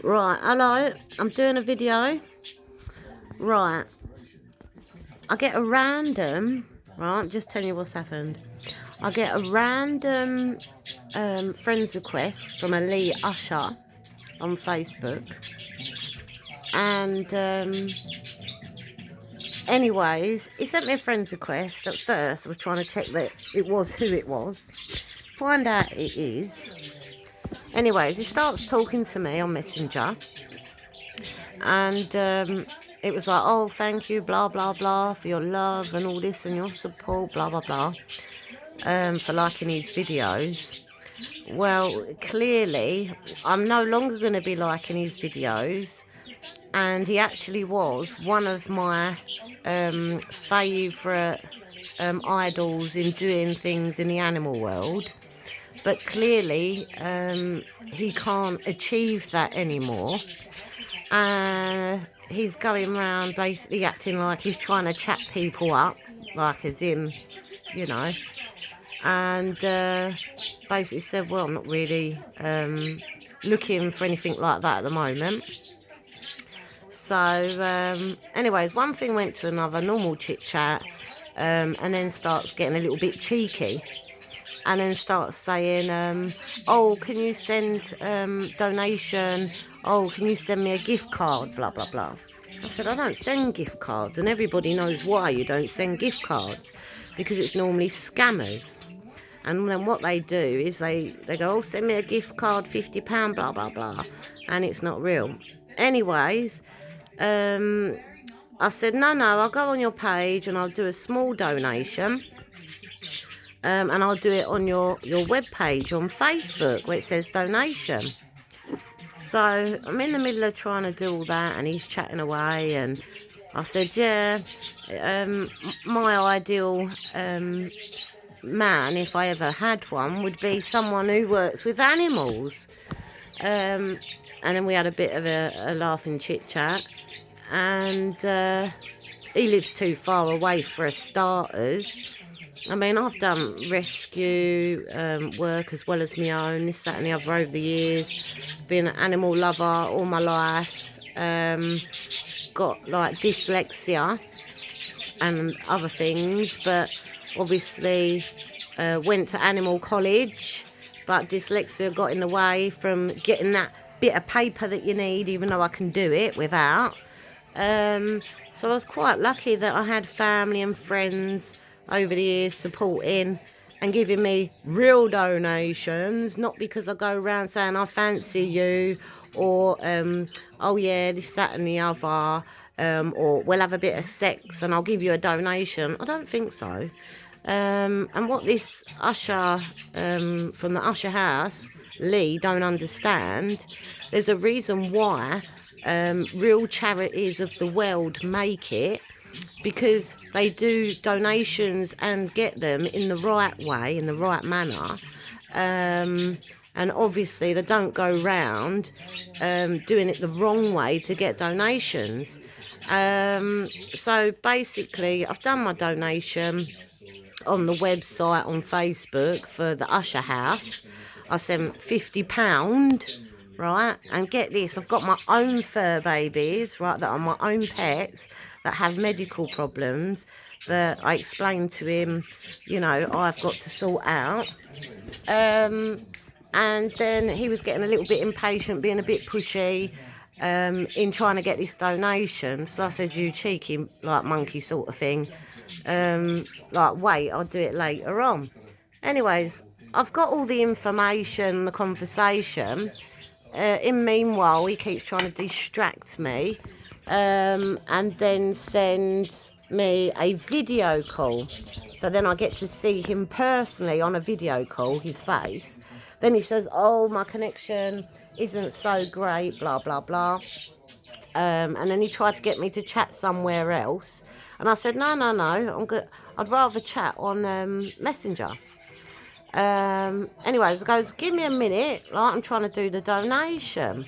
Right, hello, I'm doing a video. Right, I get a random, right, I'm just telling you what's happened. I get a random friends request from a Usher on Facebook. And anyways, he sent me a friends request. At first I was trying to check that it was who it was. Find out it is. Anyways, he starts talking to me on Messenger. And it was like, oh, thank you, blah, blah, blah, for your love and all this and your support, blah, blah, blah, for liking his videos. Well, clearly, I'm no longer going to be liking his videos. And he actually was one of my favourite idols in doing things in the animal world. But clearly, he can't achieve that anymore. He's going around basically acting like he's trying to chat people up, like as in, you know, and basically said, well, I'm not really looking for anything like that at the moment. So anyways, one thing went to another, normal chit chat, and then starts getting a little bit cheeky. And then starts saying, oh, can you send donation? Oh, can you send me a gift card? Blah, blah, blah. I said, I don't send gift cards. And everybody knows why you don't send gift cards. Because it's normally scammers. And then what they do is they go, oh, send me a gift card, £50, blah, blah, blah. And it's not real. Anyways, I said, no, I'll go on your page and I'll do a small donation. And I'll do it on your web page on Facebook where it says donation. So I'm in the middle of trying to do all that, and he's chatting away, and I said, yeah, my ideal man, if I ever had one, would be someone who works with animals. And then we had a bit of a laughing chit chat, and he lives too far away for starters. I mean, I've done rescue work as well as my own, this, that and the other over the years. Been an animal lover all my life. Got like dyslexia and other things, but obviously went to animal college, but dyslexia got in the way from getting that bit of paper that you need, even though I can do it without. So I was quite lucky that I had family and friends over the years supporting and giving me real donations, not because I go around saying I fancy you, or oh yeah, this, that and the other, or we'll have a bit of sex and I'll give you a donation. I don't think so. And what this usher from the usher house, Lee, don't understand, there's a reason why real charities of the world make it, because they do donations and get them in the right way, in the right manner. And obviously they don't go round doing it the wrong way to get donations. So basically I've done my donation on the website on Facebook for the Usher House. I sent £50, right? And get this, I've got my own fur babies, right, that are my own pets that have medical problems that I explained to him, you know, I've got to sort out. And then he was getting a little bit impatient, being a bit pushy in trying to get this donation. So I said, you cheeky, like, monkey sort of thing. Like, wait, I'll do it later on. Anyways, I've got all the information, the conversation. In meanwhile, he keeps trying to distract me and then send me a video call. So then I get to see him personally on a video call, his face. Then he says, oh, my connection isn't so great, blah, blah, blah. And then he tried to get me to chat somewhere else. And I said, no, I'm good. I'd rather chat on Messenger. Anyways, he goes, give me a minute, like, I'm trying to do the donation.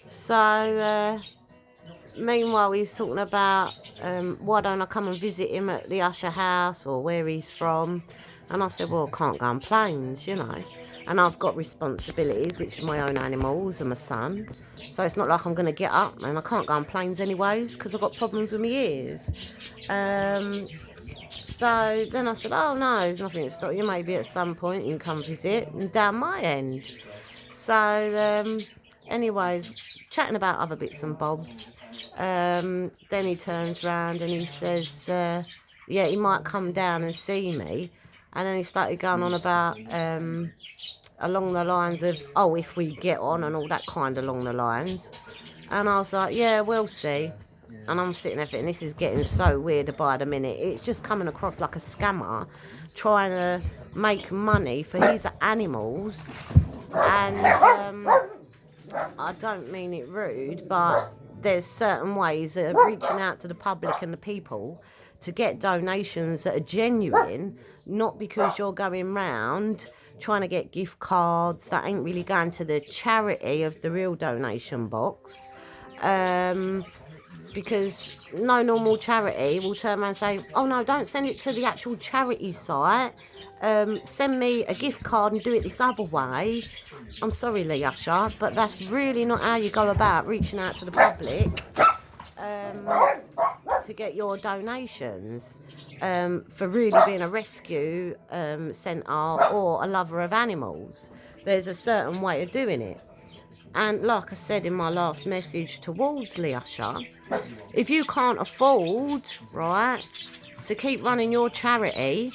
So meanwhile he's talking about why don't I come and visit him at the Usher house or where he's from. And I said, well, I can't go on planes, you know. and I've got responsibilities, which are my own animals and my son. So it's not like I'm going to get up, and I can't go on planes anyways because I've got problems with my ears. So then I said, oh no, there's nothing to stop you. Maybe at some point you can come visit and down my end. So anyways, chatting about other bits and bobs. Then he turns around and he says, yeah, he might come down and see me. And then he started going on about along the lines of, oh, if we get on and all that kind of along the lines. And I was like, yeah, we'll see. And I'm sitting there thinking, this is getting so weird by the minute. It's just coming across like a scammer trying to make money for his animals. And I don't mean it rude, but there's certain ways of reaching out to the public and the people to get donations that are genuine, not because you're going round trying to get gift cards that ain't really going to the charity of the real donation box. Because no normal charity will turn around and say, oh no, don't send it to the actual charity site. Send me a gift card and do it this other way. I'm sorry, Lee Usher, but that's really not how you go about reaching out to the public to get your donations for really being a rescue centre or a lover of animals. There's a certain way of doing it. And like I said in my last message towards Lee Usher, if you can't afford, right, to keep running your charity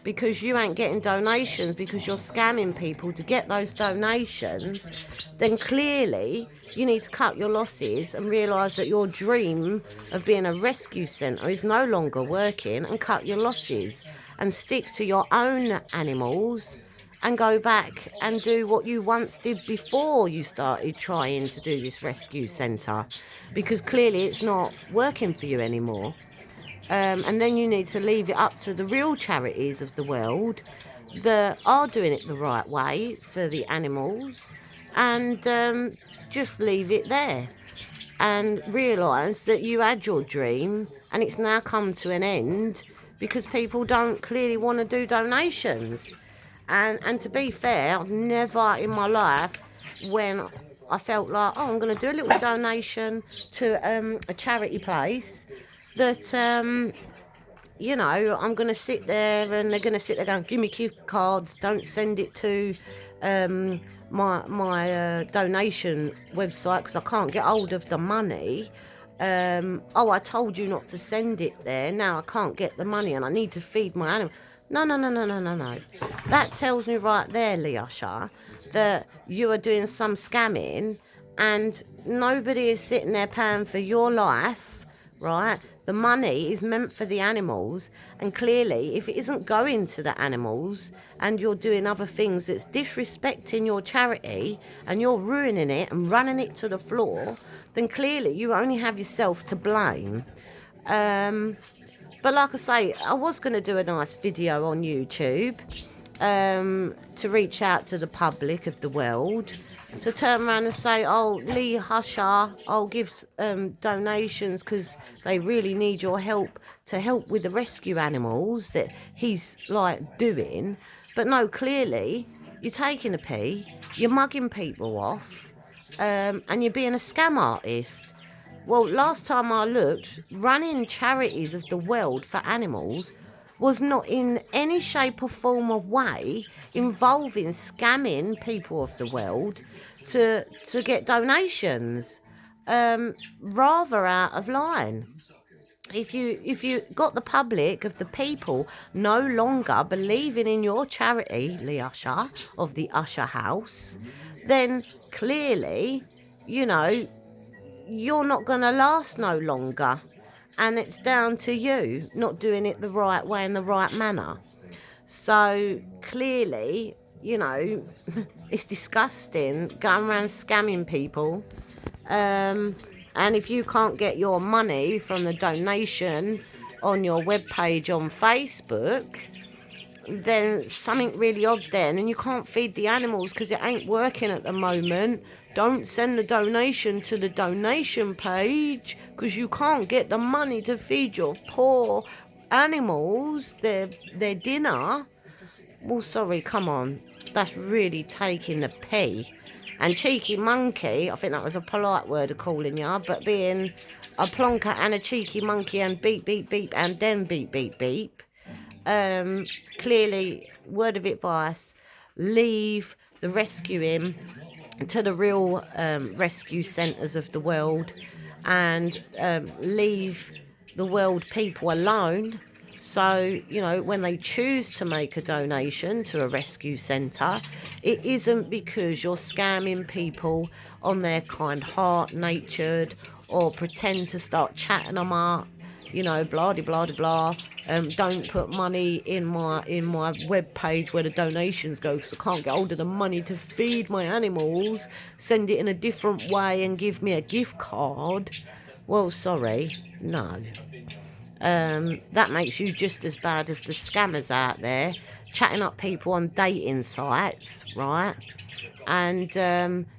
because you ain't getting donations because you're scamming people to get those donations, then clearly you need to cut your losses and realise that your dream of being a rescue centre is no longer working, and cut your losses and stick to your own animals and go back and do what you once did before you started trying to do this rescue centre, because clearly it's not working for you anymore. And then you need to leave it up to the real charities of the world that are doing it the right way for the animals, and just leave it there and realise that you had your dream and it's now come to an end because people don't clearly want to do donations. And to be fair, I've never in my life, when I felt like, oh, I'm going to do a little donation to a charity place, that you know, I'm going to sit there and they're going to sit there going, give me gift cards, don't send it to my donation website because I can't get hold of the money. Oh, I told you not to send it there, now I can't get the money and I need to feed my animal. No, no, no, no, no, no, no. That tells me right there, Lee Usher, that you are doing some scamming and nobody is sitting there paying for your life, right? The money is meant for the animals, and clearly if it isn't going to the animals and you're doing other things that's disrespecting your charity and you're ruining it and running it to the floor, then clearly you only have yourself to blame. But like I say, I was going to do a nice video on YouTube to reach out to the public of the world, to turn around and say, oh, Lee Usher, I'll give donations because they really need your help to help with the rescue animals that he's like doing. But no, clearly you're taking a pee, you're mugging people off, and you're being a scam artist. Well, last time I looked, running charities of the world for animals was not in any shape or form or way involving scamming people of the world to get donations. Rather out of line. If you got the public of the people no longer believing in your charity, Lee Usher of the Usher House, then clearly, you know, you're not going to last no longer, and it's down to you not doing it the right way in the right manner. So clearly, you know, it's disgusting going around scamming people, and if you can't get your money from the donation on your webpage on Facebook, then something really odd there, and then you can't feed the animals because it ain't working at the moment. Don't send the donation to the donation page because you can't get the money to feed your poor animals their dinner. Well, sorry, come on. that's really taking the pee. And cheeky monkey, I think that was a polite word of calling you, but being a plonker and a cheeky monkey and beep, beep, beep, and then beep, beep, beep. Clearly, word of advice, leave the rescuing to the real rescue centres of the world, and leave the world people alone. So, you know, when they choose to make a donation to a rescue centre, it isn't because you're scamming people on their kind heart natured, or pretend to start chatting them up, you know, blah de blah de blah. Don't put money in my web page where the donations go, because I can't get hold of the money to feed my animals. Send it in a different way and give me a gift card. Well, sorry, no. That makes you just as bad as the scammers out there, chatting up people on dating sites, right? And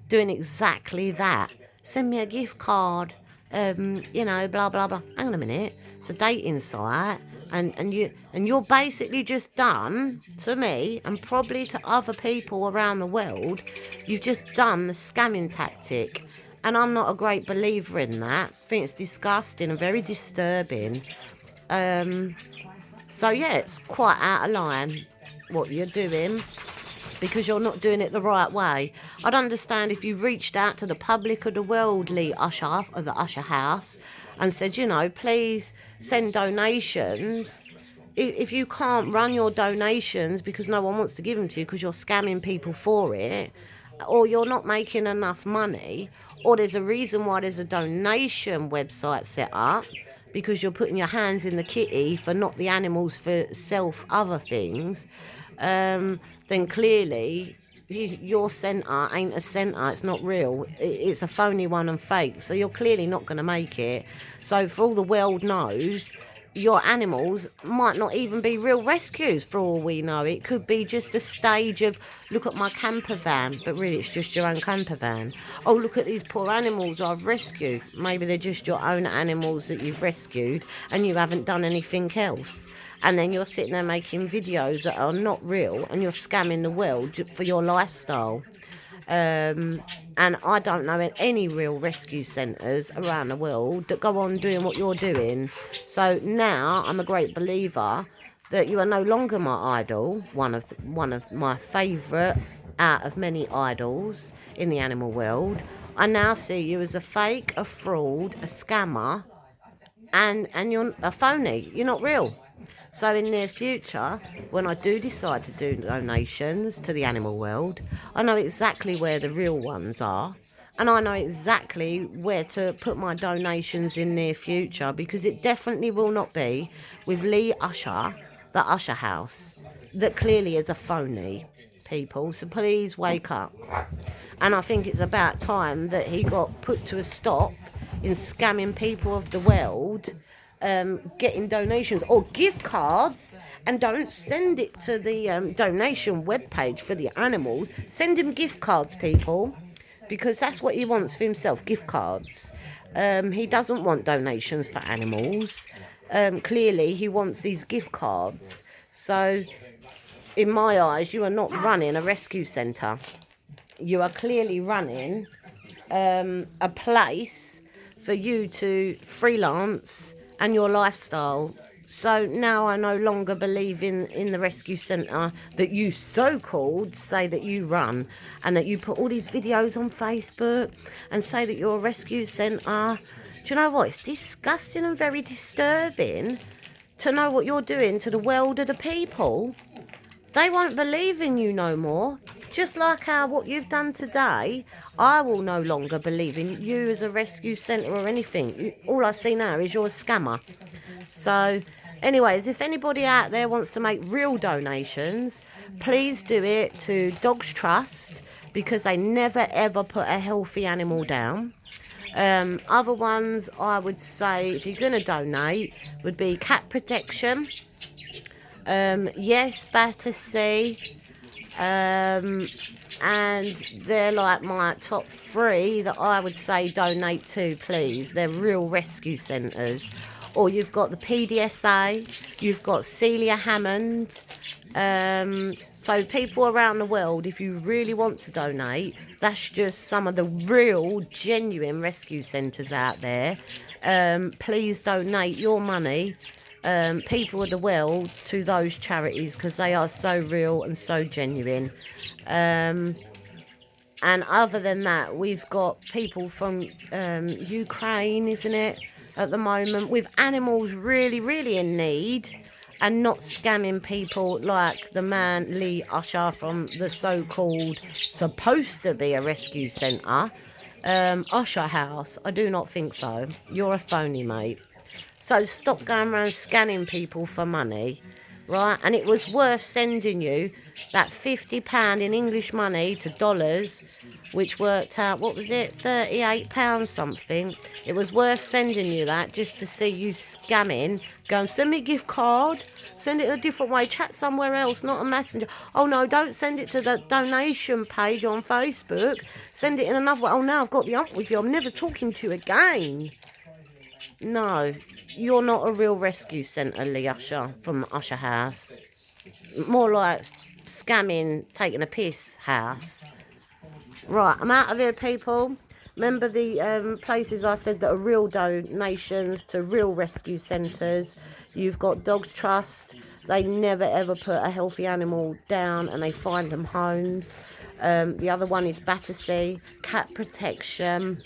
doing exactly that. Send me a gift card, you know, blah blah blah. Hang on a minute, it's a dating site, and you're basically just done to me, and probably to other people around the world. You've just done the scamming tactic, and I'm not a great believer in that. I think it's disgusting and very disturbing. So yeah, it's quite out of line what you're doing, because you're not doing it the right way. I'd understand if you reached out to the public of the worldly usher of the usher house and said, you know, please send donations. If you can't run your donations because no one wants to give them to you because you're scamming people for it, or you're not making enough money, or there's a reason why there's a donation website set up, because you're putting your hands in the kitty for not the animals, for self other things, then clearly your centre ain't a centre. It's not real. It's a phony one and fake. So you're clearly not going to make it. So for all the world knows, your animals might not even be real rescues for all we know. It could be just a stage of, look at my camper van, but really it's just your own camper van. Oh, look at these poor animals I've rescued. Maybe they're just your own animals that you've rescued and you haven't done anything else. And then you're sitting there making videos that are not real, and you're scamming the world for your lifestyle. And I don't know any real rescue centres around the world that go on doing what you're doing. So now I'm a great believer that you are no longer my idol, one of my favourite out of many idols in the animal world. I now see you as a fake, a fraud, a scammer, and you're a phony. You're not real. So in the near future, when I do decide to do donations to the animal world, I know exactly where the real ones are. And I know exactly where to put my donations in near future, because it definitely will not be with Lee Usher, the Usher House, that clearly is a phony, people. So please wake up. And I think it's about time that he got put to a stop in scamming people of the world, getting donations or gift cards, and don't send it to the donation webpage for the animals. Send him gift cards, people, because that's what he wants for himself, gift cards. He doesn't want donations for animals. Clearly, he wants these gift cards. So, in my eyes, you are not running a rescue centre. You are clearly running a place for you to freelance and your lifestyle. So now I no longer believe in the rescue centre that you so-called say that you run, and that you put all these videos on Facebook and say that you're a rescue centre. Do you know what? It's disgusting and very disturbing to know what you're doing to the world of the people. They won't believe in you no more. Just like how what you've done today, I will no longer believe in you as a rescue centre or anything. All I see now is you're a scammer. So, anyways, if anybody out there wants to make real donations, please do it to Dogs Trust, because they never ever put a healthy animal down. Other ones I would say, if you're going to donate, would be Cat Protection, Yes, Battersea, and they're like my top three that I would say donate to, please. They're real rescue centres. Or you've got the PDSA, you've got Celia Hammond, So people around the world, if you really want to donate, that's just some of the real, genuine rescue centres out there. Please donate your money, people of the world, to those charities because they are so real and so genuine. And other than that, we've got people from Ukraine, isn't it, at the moment, with animals really, really in need, and not scamming people like the man Lee Usher from the so-called, supposed to be a rescue centre, Usher House. I do not think so. You're a phony, mate. So stop going around scanning people for money, right? And it was worth sending you that £50 in English money to dollars, which worked out, what was it, £38 something. It was worth sending you that just to see you scamming. Go and send me a gift card. Send it a different way. Chat somewhere else, not a messenger. Oh no, don't send it to the donation page on Facebook. Send it in another way. Oh, now I've got the up with you. I'm never talking to you again. No, you're not a real rescue centre, Lee Usher, from Usher House. More like scamming, taking a piss house. Right, I'm out of here, people. Remember the places I said that are real donations to real rescue centres. You've got Dogs Trust. They never ever put a healthy animal down and they find them homes. The other one is Battersea, Cat Protection.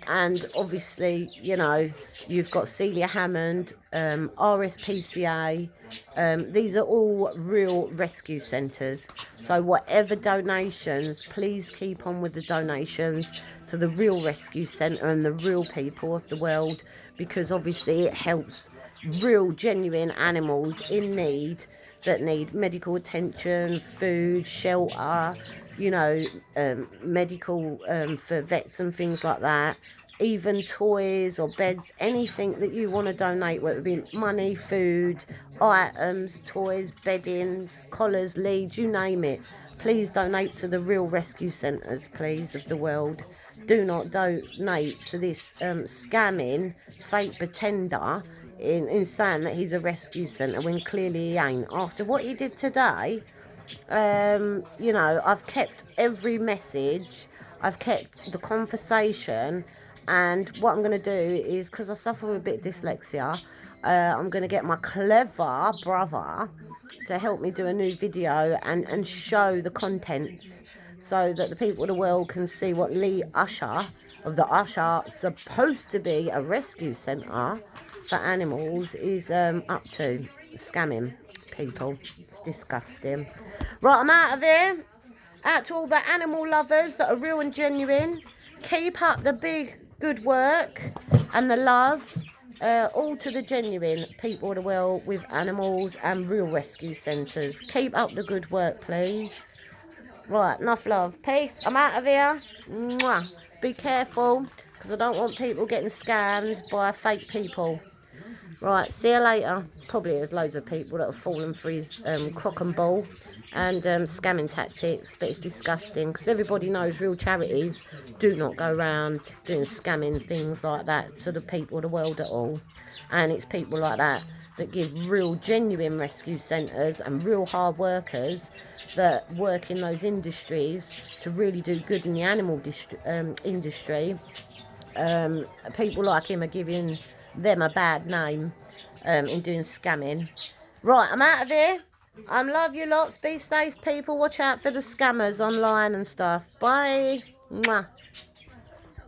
And obviously, you know, you've got Celia Hammond, RSPCA. These are all real rescue centres. So whatever donations, please keep on with the donations to the real rescue centre and the real people of the world, because obviously it helps real, genuine animals in need that need medical attention, food, shelter, you know, medical for vets and things like that. Even toys or beds, anything that you want to donate, whether it be money, food, items, toys, bedding, collars, leads, you name it. Please donate to the real rescue centres, please, of the world. Do not donate to this scamming, fake pretender in saying that he's a rescue centre when clearly he ain't. After what he did today, you know, I've kept every message, I've kept the conversation, and what I'm going to do is, because I suffer with a bit of dyslexia, I'm going to get my clever brother to help me do a new video and show the contents so that the people of the world can see what Lee Usher of the Usher, supposed to be a rescue centre for animals, is up to. Scamming people. It's disgusting. Right, I'm out of here. Out to all the animal lovers that are real and genuine. Keep up the big good work and the love. All to the genuine people of the world with animals and real rescue centres. Keep up the good work, please. Right, enough love. Peace. I'm out of here. Mwah. Be careful, because I don't want people getting scammed by fake people. Right, see you later. Probably there's loads of people that have fallen for his crock and ball and scamming tactics, but it's disgusting because everybody knows real charities do not go around doing scamming things like that to the people of the world at all. And it's people like that that give real genuine rescue centres and real hard workers that work in those industries to really do good in the animal industry. People like him are giving them a bad name in doing scamming. Right, I'm out of here. I love you lots. Be safe, people. Watch out for the scammers online and stuff. Bye. Mwah.